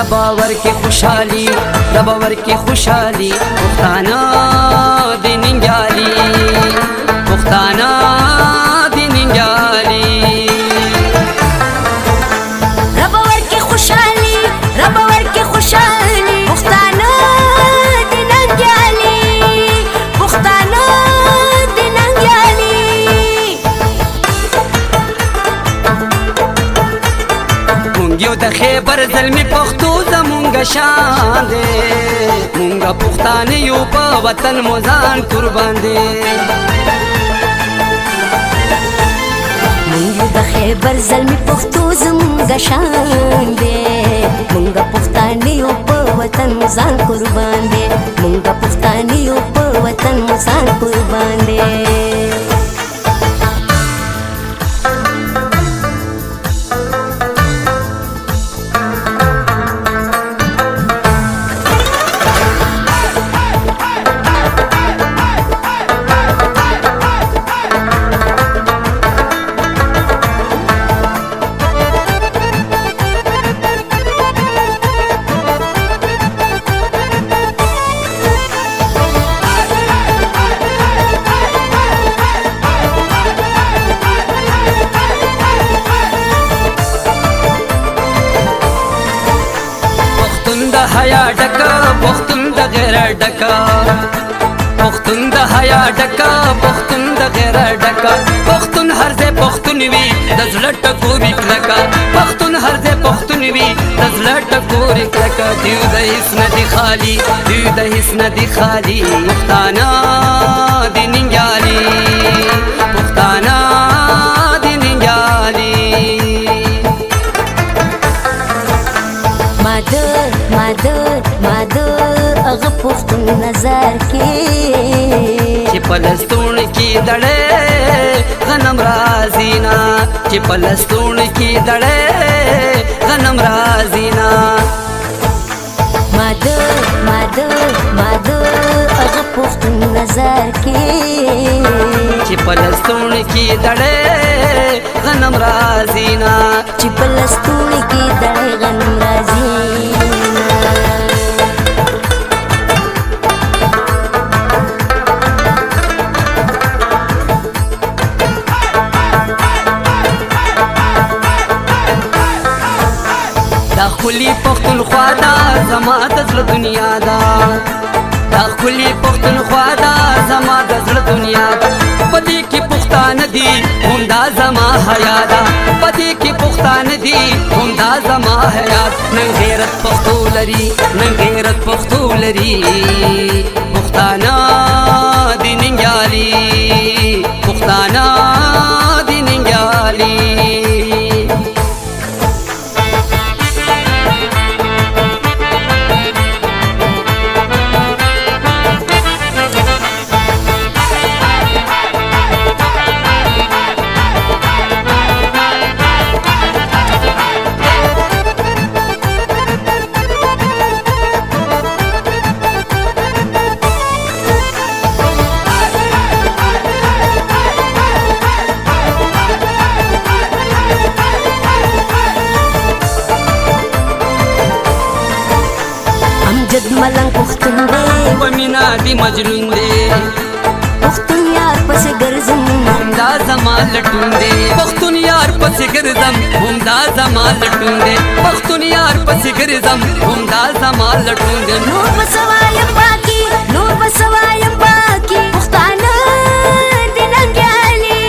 باور کی خوشحالی د باور کی خوشحالی پښتانه د ننګیالي پښتانه د ننګیالي ربور کی خوشحالی ربور کی خوشحالی پښتانه د ننګیالي پښتانه د ننګیالي مونږ یو د خیبر زلمی پښتو زمونږ شان دی مونږ پښتانه یو په وطن مو ځان قربان دی مونږ د خیبر زلمی پښتو زمونږ شان دی مونږ پښتانه یو په وطن مو ځان قربان دی مونږ پښتانه یو په وطن مو ځان قربان دی حیا ډکا پښتون د غیرت ډکا پښتون د حیا ډکا پښتون د غیرت ډکا پښتون هر ځای پښتون وي د زړه ټکوري کلکا پښتون هر ځای پښتون وي د زړه ټکوري کلکا دیو د هیڅ نه دی خالی دیو د هیڅ نه دی خالی پښتانه د ننګیالي پښتانه د ننګیالي مادر اغه پښتون نظر کې چې پلستون کې دړې غنم رازینا چې پلستون کې دړې غنم رازینا مادر اغه پښتون نظر کې چې پلستون کې دړې غنم رازینا چې پلستون کې دړې غنم رازینا دا خلی پښتونخوا دا زما د زړه دنیا دا دا خلی پښتونخوا دا زما د زړه دنیا دا پدې کې پښتانه دي همدا زما حیا دا پدې کې پښتانه دي همدا زما حیا نن غیرت پښتو لري نن غیرت پښتو لري پښتانه د ننګیالي پښتانه د ننګیالي ملنګ پښتون دی په مینا دی مجنون دی پښتون یار پسې ګرځم همدا زما لټون دی پښتون یار پسې ګرځم همدا زما لټون دی پښتون یار پسې ګرځم همدا زما لټون دی نور بسوایم باقي نور بسوایم باقي پښتانه د ننګیالي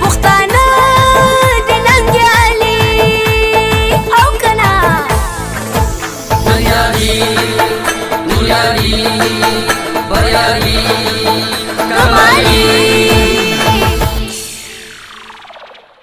پښتانه د ننګیالي او کنا ننګیالي ننګیالي بریالي